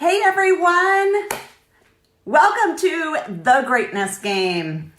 Hey everyone, welcome to the Greatness Game.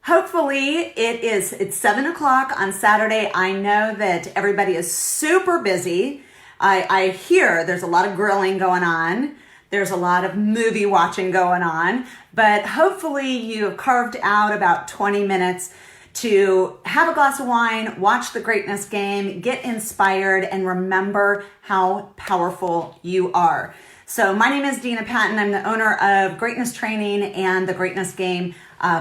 Hopefully it's 7 o'clock on Saturday. I know that everybody is super busy. I hear there's a lot of grilling going on. There's a lot of movie watching going on, but hopefully you've carved out about 20 minutes to have a glass of wine, watch the Greatness Game, get inspired, and remember how powerful you are. So my name is Dina Patton. I'm the owner of Greatness Training and the Greatness Game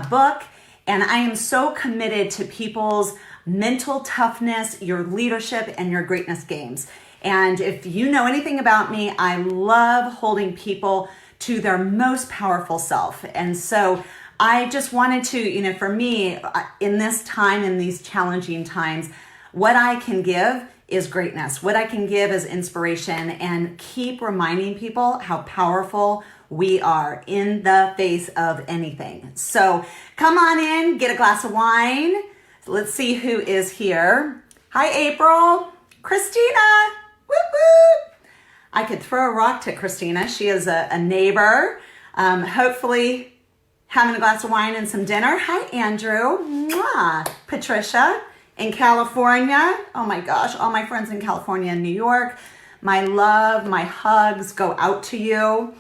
book. And I am so committed to people's mental toughness, your leadership, and your greatness games. And if you know anything about me, I love holding people to their most powerful self. And so I just wanted to, for me, in this time, in these challenging times, what I can give is greatness. What I can give is inspiration and keep reminding people how powerful we are in the face of anything. So come on in, get a glass of wine. Let's see who is here. Hi, April. Christina. Whoop, whoop. I could throw a rock to Christina. She is a neighbor. Hopefully having a glass of wine and some dinner. Hi, Andrew. Mwah. Patricia in California. Oh my gosh, all my friends in California and New York. My love, my hugs go out to you.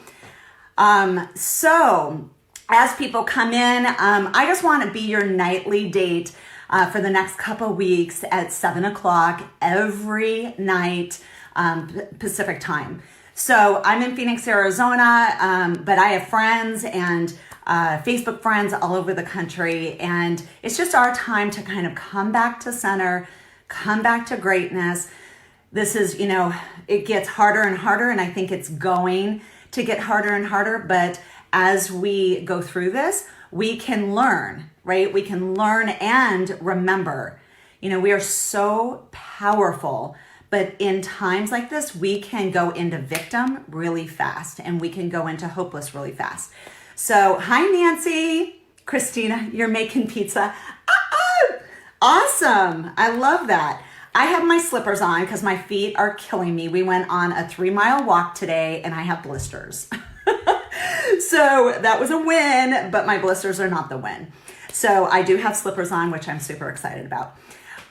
So as people come in, I just want to be your nightly date for the next couple weeks at 7 o'clock every night Pacific time. So I'm in Phoenix, Arizona, but I have friends and Facebook friends all over the country. And it's just our time to kind of come back to center, come back to greatness. This is, it gets harder and harder, and I think it's going to get harder and harder. But as we go through this, we can learn, right? We can learn and remember, we are so powerful. But in times like this, we can go into victim really fast, and we can go into hopeless really fast. So, hi, Nancy. Christina, you're making pizza. Awesome. I love that. I have my slippers on because my feet are killing me. We went on a 3-mile walk today, and I have blisters. So that was a win, but my blisters are not the win. So I do have slippers on, which I'm super excited about.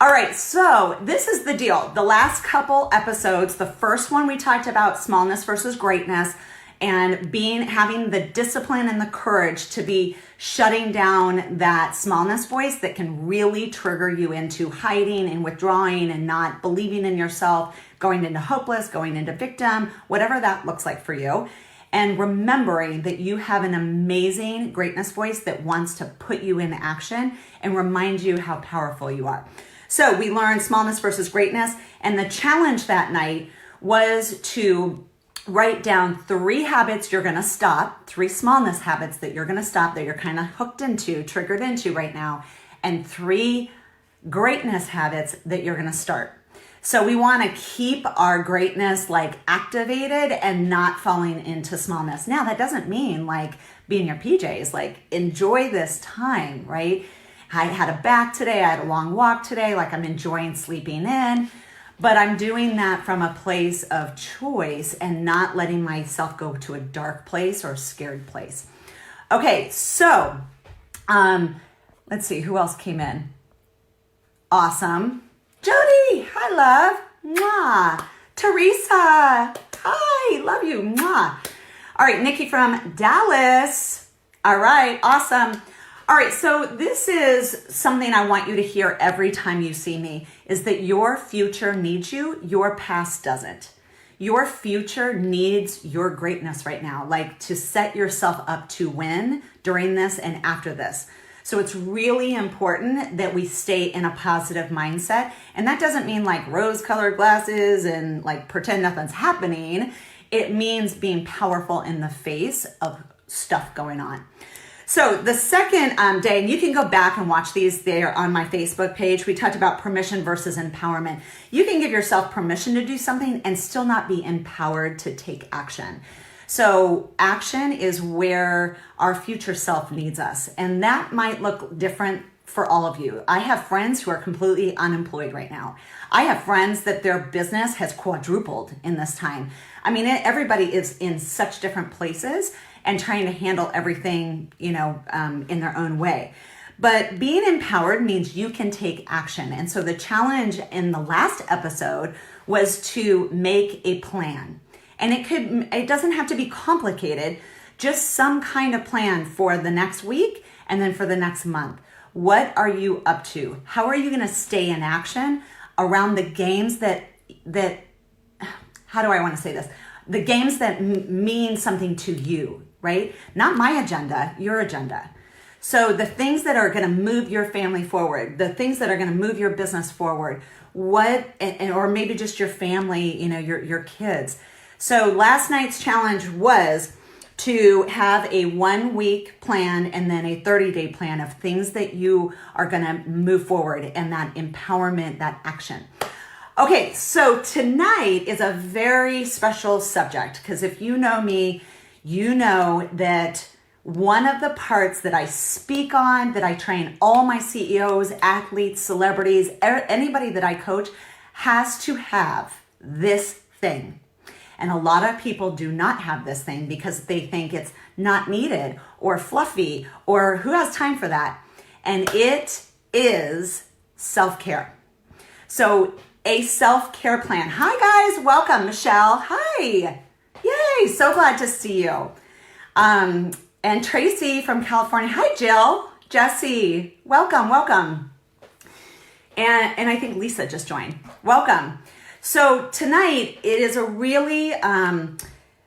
All right, so this is the deal. The last couple episodes, the first one we talked about smallness versus greatness, and having the discipline and the courage to be shutting down that smallness voice that can really trigger you into hiding and withdrawing and not believing in yourself, going into hopeless, going into victim, whatever that looks like for you. And remembering that you have an amazing greatness voice that wants to put you in action and remind you how powerful you are. So we learned smallness versus greatness, and the challenge that night was to write down 3 habits you're going to stop, 3 smallness habits that you're going to stop, that you're kind of hooked into, triggered into right now, and 3 greatness habits that you're going to start. So we want to keep our greatness activated and not falling into smallness. Now, that doesn't mean being your PJs, enjoy this time, right? I had a bath today. I had a long walk today. I'm enjoying sleeping in. But I'm doing that from a place of choice and not letting myself go to a dark place or a scared place. Okay, so let's see, who else came in? Awesome. Jody, hi, love. Mwah. Teresa, hi, love you. Mwah. All right, Nikki from Dallas. All right, awesome. All right, so this is something I want you to hear every time you see me, is that your future needs you, your past doesn't. Your future needs your greatness right now, to set yourself up to win during this and after this. So it's really important that we stay in a positive mindset. And that doesn't mean rose-colored glasses and pretend nothing's happening. It means being powerful in the face of stuff going on. So the second day, and you can go back and watch these there on my Facebook page, we talked about permission versus empowerment. You can give yourself permission to do something and still not be empowered to take action. So action is where our future self needs us. And that might look different for all of you. I have friends who are completely unemployed right now. I have friends that their business has quadrupled in this time. I mean, everybody is in such different places and trying to handle everything, in their own way. But being empowered means you can take action. And so the challenge in the last episode was to make a plan. And it doesn't have to be complicated, just some kind of plan for the next week and then for the next month. What are you up to? How are you going to stay in action around the games that how do I want to say this? The games that mean something to you, right? Not my agenda, your agenda. So the things that are going to move your family forward, the things that are going to move your business forward, or maybe just your family, your kids. So last night's challenge was to have a 1-week plan and then a 30-day plan of things that you are going to move forward and that empowerment, that action. Okay, so tonight is a very special subject because if you know me, you know that one of the parts that I speak on, that I train all my CEOs, athletes, celebrities, anybody that I coach has to have this thing. And a lot of people do not have this thing because they think it's not needed or fluffy or who has time for that. And it is self-care. So a self-care plan. Hi guys, welcome. Michelle, hi. Yay, so glad to see you. And Tracy from California. Hi Jill, Jesse, welcome. And I think Lisa just joined. Welcome. So tonight it is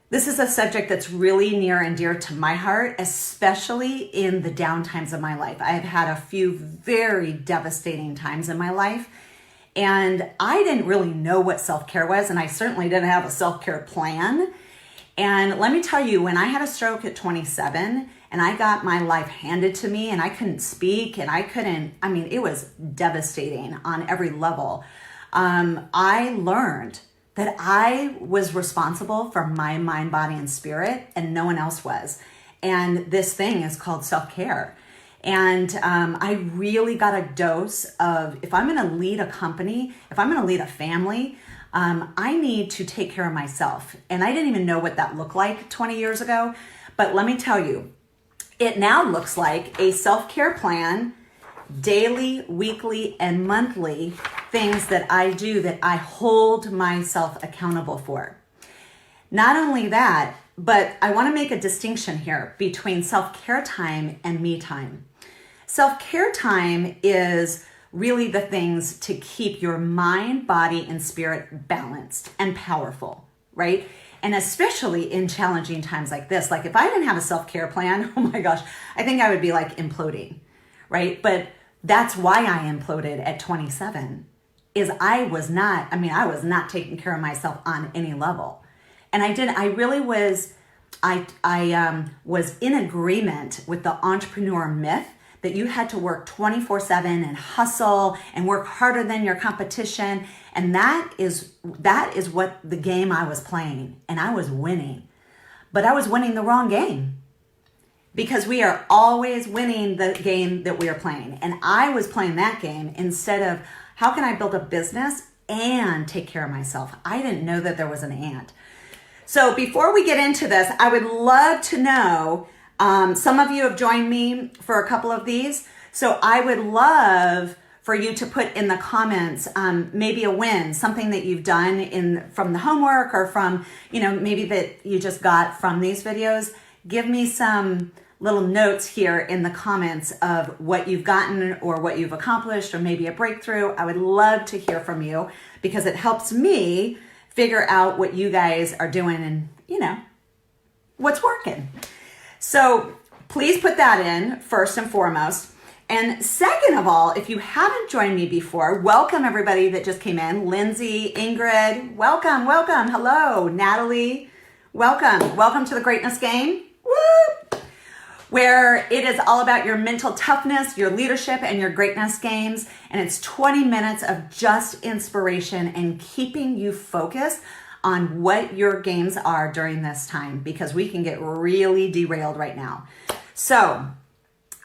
this is a subject that's really near and dear to my heart, especially in the down times of my life. I have had a few very devastating times in my life, and I didn't really know what self-care was, and I certainly didn't have a self-care plan. And let me tell you, when I had a stroke at 27 and I got my life handed to me and I couldn't speak and it was devastating on every level. I learned that I was responsible for my mind, body, and spirit, and no one else was. And this thing is called self-care. And I really got a dose of, if I'm going to lead a company, if I'm going to lead a family, I need to take care of myself. And I didn't even know what that looked like 20 years ago. But let me tell you, it now looks like a self-care plan, daily, weekly, and monthly things that I do that I hold myself accountable for. Not only that, but I want to make a distinction here between self-care time and me time. Self-care time is really the things to keep your mind, body, and spirit balanced and powerful, right? And especially in challenging times like this. Like if I didn't have a self-care plan, oh my gosh, I think I would be like imploding, right? But that's why I imploded at 27, is I was not taking care of myself on any level. And I was in agreement with the entrepreneur myth that you had to work 24/7 and hustle and work harder than your competition. And that is what the game I was playing. And I was winning. But I was winning the wrong game. Because we are always winning the game that we are playing. And I was playing that game instead of how can I build a business and take care of myself? I didn't know that there was an and. So before we get into this, I would love to know, some of you have joined me for a couple of these. So I would love for you to put in the comments, maybe a win, something that you've done from the homework or from, maybe that you just got from these videos. Give me some little notes here in the comments of what you've gotten or what you've accomplished or maybe a breakthrough. I would love to hear from you because it helps me figure out what you guys are doing and, what's working. So please put that in first and foremost. And second of all, if you haven't joined me before, welcome everybody that just came in. Lindsay, Ingrid, welcome. Hello, Natalie, welcome to the Greatness Game. Woo! Where it is all about your mental toughness, your leadership, and your greatness games. And it's 20 minutes of just inspiration and keeping you focused on what your games are during this time because we can get really derailed right now. So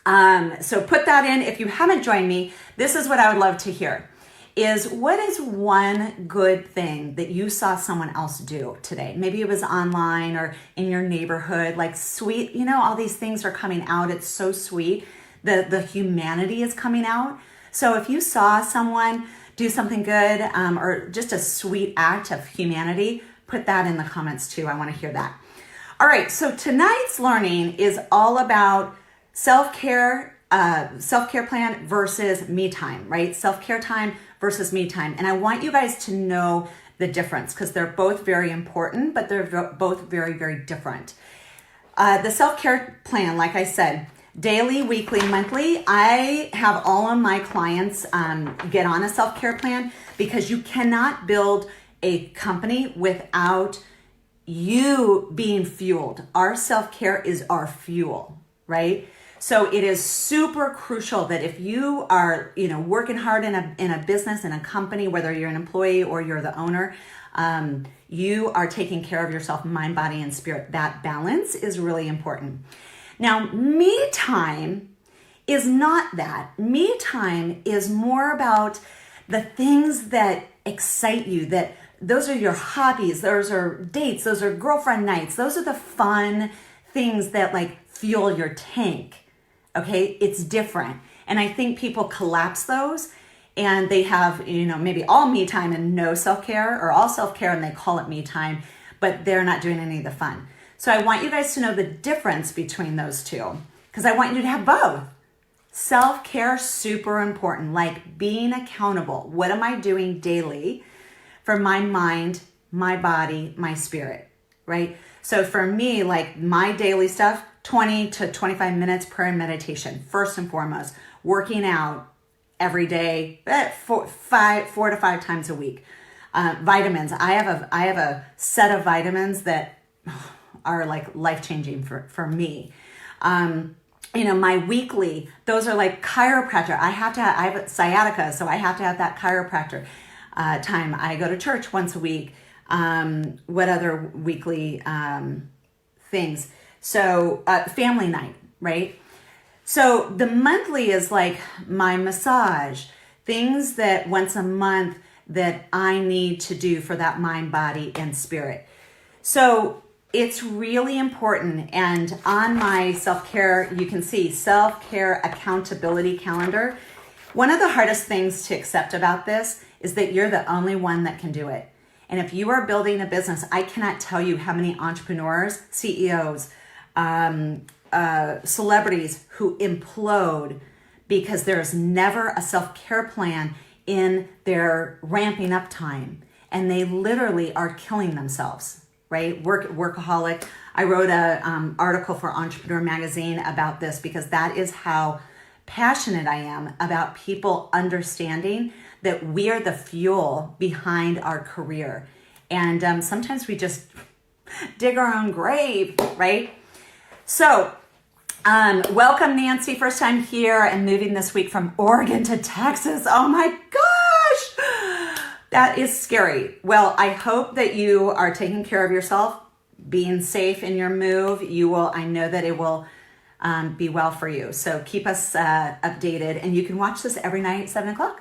put that in. If you haven't joined me, this is what I would love to hear. is what is one good thing that you saw someone else do today? Maybe it was online or in your neighborhood, like sweet, all these things are coming out. It's so sweet. The humanity is coming out. So if you saw someone do something good or just a sweet act of humanity, put that in the comments too. I want to hear that. All right, so tonight's learning is all about self-care plan versus me time, right? Self-care time versus me time. And I want you guys to know the difference because they're both very important, but they're both very, very different. The self-care plan, like I said, daily, weekly, monthly, I have all of my clients get on a self-care plan because you cannot build a company without you being fueled. Our self-care is our fuel, right? So it is super crucial that if you are, working hard in a business, in a company, whether you're an employee or you're the owner, you are taking care of yourself, mind, body, and spirit. That balance is really important. Now, me time is not that. Me time is more about the things that excite you, that those are your hobbies, those are dates, those are girlfriend nights, those are the fun things that fuel your tank. Okay, it's different. And I think people collapse those and they have, maybe all me time and no self-care, or all self-care and they call it me time, but they're not doing any of the fun. So I want you guys to know the difference between those two because I want you to have both. Self-care, super important, like being accountable. What am I doing daily for my mind, my body, my spirit, right? So for me, my daily stuff, 20 to 25 minutes prayer and meditation, first and foremost. Working out every day, 4 to 5 times a week. Vitamins, I have a set of vitamins that are life-changing for me. My weekly, those are chiropractor. I have sciatica, so I have to have that chiropractor time. I go to church once a week. What other weekly things? So family night, right? So the monthly is my massage, things that once a month that I need to do for that mind, body, and spirit. So it's really important. And on my self-care, you can see self-care accountability calendar. One of the hardest things to accept about this is that you're the only one that can do it. And if you are building a business, I cannot tell you how many entrepreneurs, CEOs, celebrities who implode because there's never a self-care plan in their ramping up time. And they literally are killing themselves, right? Workaholic. I wrote an article for Entrepreneur Magazine about this because that is how passionate I am about people understanding that we are the fuel behind our career. And sometimes we just dig our own grave, right? So, welcome Nancy, first time here and moving this week from Oregon to Texas. Oh my gosh, that is scary. Well, I hope that you are taking care of yourself, being safe in your move. I know that it will be well for you. So keep us updated and you can watch this every night at 7:00.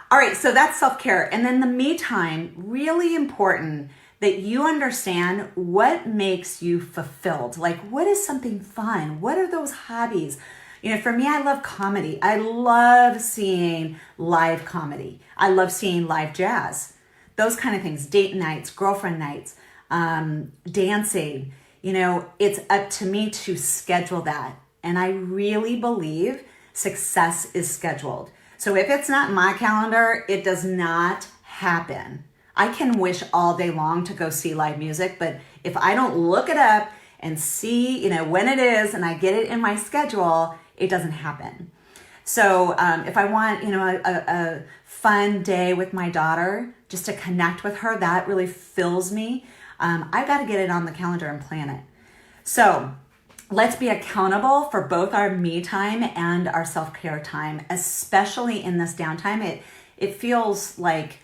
All right, so that's self-care. And then the me time, really important that you understand what makes you fulfilled. What is something fun? What are those hobbies? For me, I love comedy. I love seeing live comedy. I love seeing live jazz. Those kind of things, date nights, girlfriend nights, dancing. It's up to me to schedule that. And I really believe success is scheduled. So if it's not in my calendar, it does not happen. I can wish all day long to go see live music, but if I don't look it up and see, when it is and I get it in my schedule, it doesn't happen. So if I want, a fun day with my daughter, just to connect with her, that really fills me. I've got to get it on the calendar and plan it. So let's be accountable for both our me time and our self-care time, especially in this downtime. It feels like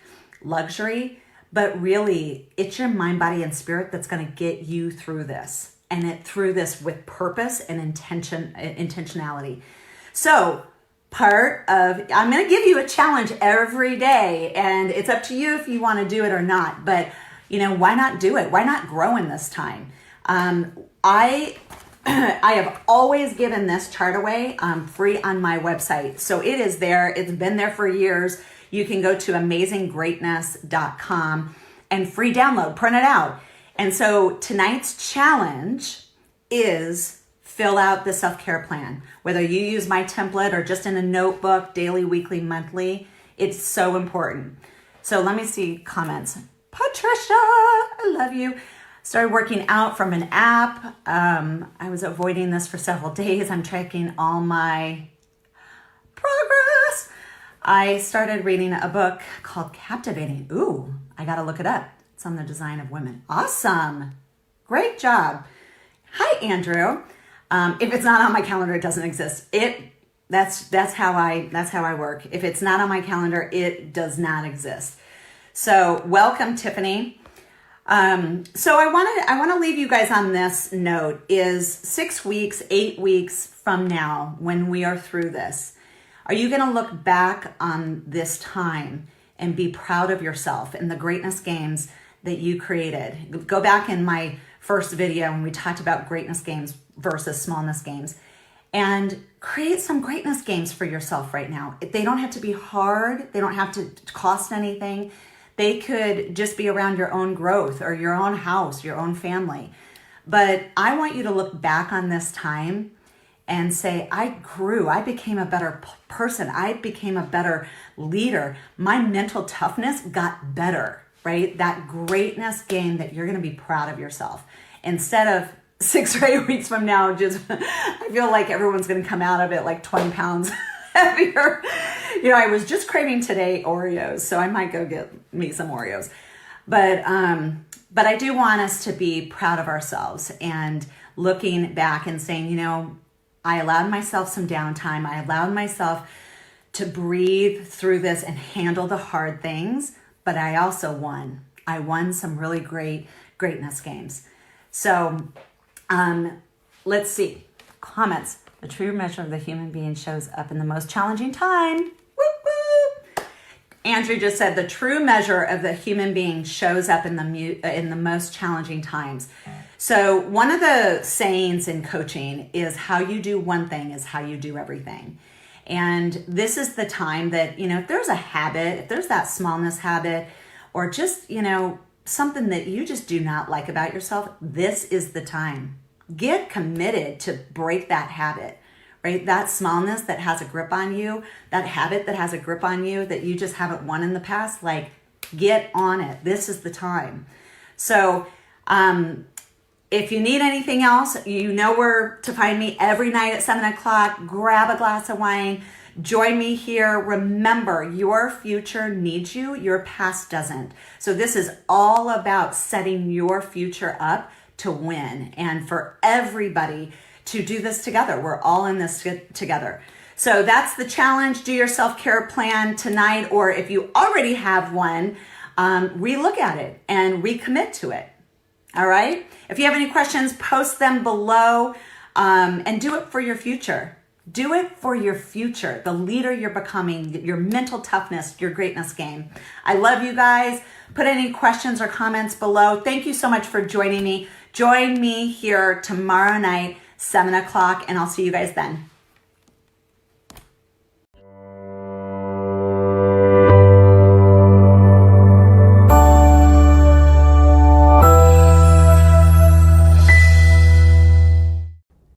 luxury, but really it's your mind, body, and spirit that's going to get you through this, and through this with purpose and intentionality. So I'm going to give you a challenge every day, and it's up to you if you want to do it or not. But, why not do it? Why not grow in this time? I have always given this chart away free on my website. So it is there. It's been there for years. You can go to amazinggreatness.com and free download, print it out. And so tonight's challenge is fill out the self-care plan. Whether you use my template or just in a notebook, daily, weekly, monthly, it's so important. So let me see comments. Patricia, I love you. Started working out from an app. I was avoiding this for several days. I'm tracking all my progress. I started reading a book called Captivating. Ooh, I got to look it up. It's on the design of women. Awesome. Great job. Hi, Andrew. If it's not on my calendar, it doesn't exist. That's how I work. If it's not on my calendar, it does not exist. So welcome, Tiffany. So I want to leave you guys on this note is 6 weeks, 8 weeks from now, when we are through this, are you going to look back on this time and be proud of yourself and the greatness games that you created? Go back in my first video when we talked about greatness games versus smallness games, and create some greatness games for yourself right now. They don't have to be hard. They don't have to cost anything. They could just be around your own growth or your own house, your own family. But I want you to look back on this time and say, I grew, I became a better person. I became a better leader. My mental toughness got better, right? That greatness game that you're going to be proud of yourself. Instead of 6 or 8 weeks from now, I feel like everyone's going to come out of it like 20 pounds heavier. I was just craving today Oreos, so I might go get me some Oreos. But I do want us to be proud of ourselves and looking back and saying, I allowed myself some downtime. I allowed myself to breathe through this and handle the hard things, but I also won. I won some really greatness games. So let's see. Comments. The true measure of the human being shows up in the most challenging time. Whoop, whoop. Andrew just said the true measure of the human being shows up in the most challenging times. So one of the sayings in coaching is how you do one thing is how you do everything. And this is the time that, if there's a habit, if there's that smallness habit, or just, something that you just do not like about yourself, this is the time. Get committed to break that habit, right? That smallness that has a grip on you, that habit that has a grip on you that you just haven't won in the past, get on it. This is the time. So, if you need anything else, you know where to find me every night at 7 o'clock. Grab a glass of wine. Join me here. Remember, your future needs you. Your past doesn't. So this is all about setting your future up to win and for everybody to do this together. We're all in this together. So that's the challenge. Do your self-care plan tonight, or if you already have one, relook at it and recommit to it. All right. If you have any questions, post them below, and do it for your future. Do it for your future, the leader you're becoming, your mental toughness, your greatness game. I love you guys. Put any questions or comments below. Thank you so much for joining me. Join me here tomorrow night, 7 o'clock, and I'll see you guys then.